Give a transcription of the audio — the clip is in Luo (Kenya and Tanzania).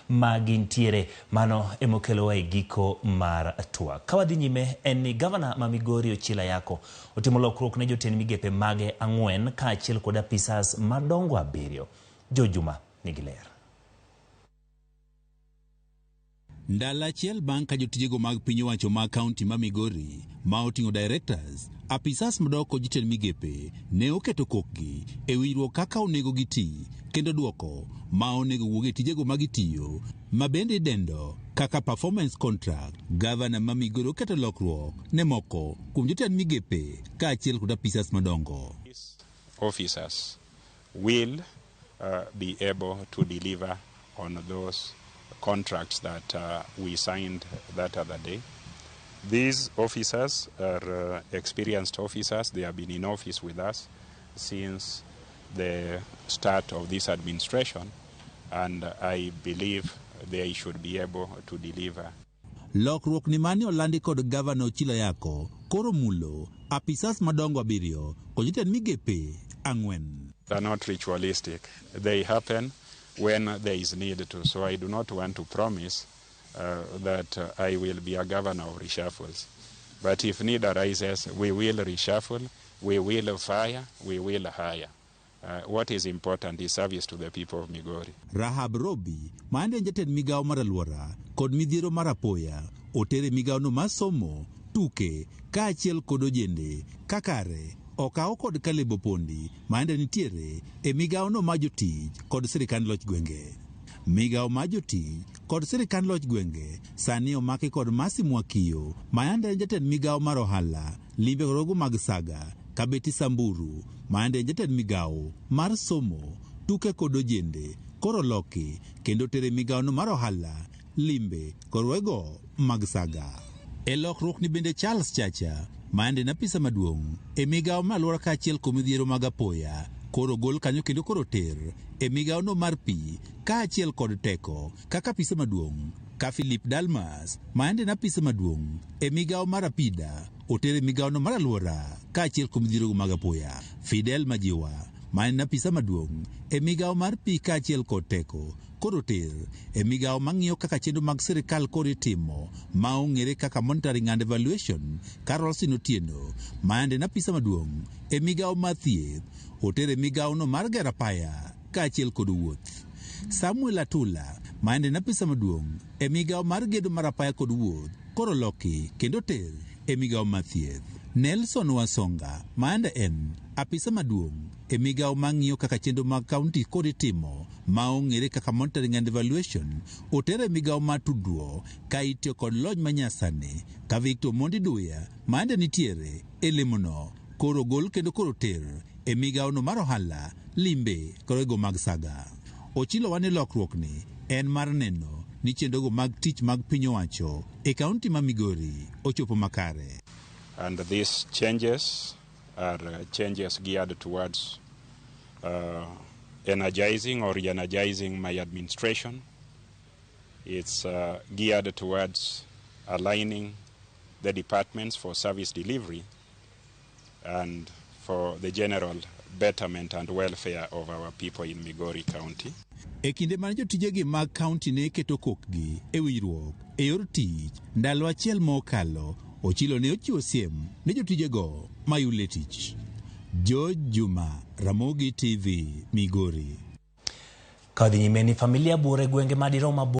magintiere. Mano emokelo e giko mar twak. Kawadhi nyime en ni Gavana ma Migori Ochilo Ayacko otimo lokruok ne jotend migepe mage 4 kaachiel kod apisas madongo 7. Jojuma nigi ler. Ndalo achiel bang' ka jotijego mag piny owacho mag kaonti ma Migori ma oting'o directors, apisas madongo kod jotend migepe ne oketo kokgi e winjruok kaka onego giti kendo duoko ma onego wuog e tijego ma gitiyo ma bende idendo kaka performance contract. Gavana ma Migori oketo lokruok ne moko kuom jotend migepe kaachiel kod apisas madongo. Officers will be able to deliver on those contracts that we signed that other day. These officers are experienced officers. They have been in office with us since the start of this administration, and I believe they should be able to deliver. Lokruok ni mani olandi kod Gavana Ochilo Ayacko koro mulo apisas madongo 7 kod jotend migepe 4. They're not ritualistic. They happen when there is need to. So I do not want to promise that I will be a governor of reshuffles. But if need arises, we will reshuffle, we will fire, we will hire. What is important is service to the people of Migori. Rahab Robi, maende jatend migao mar aluora kod midhiero mar apoya, otere migao no masomo, tuke, kaachiel kod ojende, kakare, okao kod Kalebo Pondi, maende nitiere e migao no majotij kod sirikand loch gwenge. Migao majotij kod sirikand loch gwenge sani omaki kod Masi Mwakio, maende jatend migao mar ohala, limbe rogo mag saga, Kabeti Samburu, maende jatend migao mar somo, tuke kod ojende, koro loki kendo tere migao no mar ohala, limbe kod rogo mag saga. E lokruok ni bende Charles Chacha, maende napisa maduong' e migao maluora kaachiel kod midhiero mag apoya, koro gol kanyo kendo koro ter e migao no mar pi kaachiel kod teko kaka apisa maduong' ka Philip Dalmas, maende napisa maduong' e migao mar apida, otere migao no mar aluora kaachiel kod midhiero mag apoya. Fidel Majiwa, maende napisa maduong' e migao mar pi kaachiel kod teko, koro ter e migao mang'iyo kaka chenro mag sirikal kod itimo ma ong'ere kaka monitoring and evaluation. Carolson Otieno, maende napisa maduong' e migao mar thieth, otere migao no mar gero apaya kaachiel kod wuoth. Samuel Atula, maende napisa maduong' e migao mar gedo mar apaya kod wuoth, koro loki kendo ter e migao mar thieth. Nelson Wasonga, maende en apisa maduong' e migao mang'iyo kaka chenro mag kaonti kod itimo ma ong'ere kaka monitoring and evaluation, otere migao mar tudruok ka itiyo kod lony manyasani. Ka Victor Mondi Duya, maende nitiere e lemono, koro gol kendo koro ter e migao no mar ohala, limbe kod rogo mag saga. Ochilo wane lokruok ni en mar neno ni chenrogo mag tich mag piny owacho e kaonti ma Migori ochopo makare. And these changes are changes geared towards energizing or re-energizing my administration. It's geared towards aligning the departments for service delivery and for the general betterment and welfare of our people in Migori County. E kinde man jotijegi mag kaonti ne keto kokgi e winjruok e yor tich, ndalo achiel mokalo, Ochilo ne ochiwo siem ne jotijego mayule tich. Jojuma, Ramogi TV, Migori. Kawadhi nyime ni familia bure gwenge madirom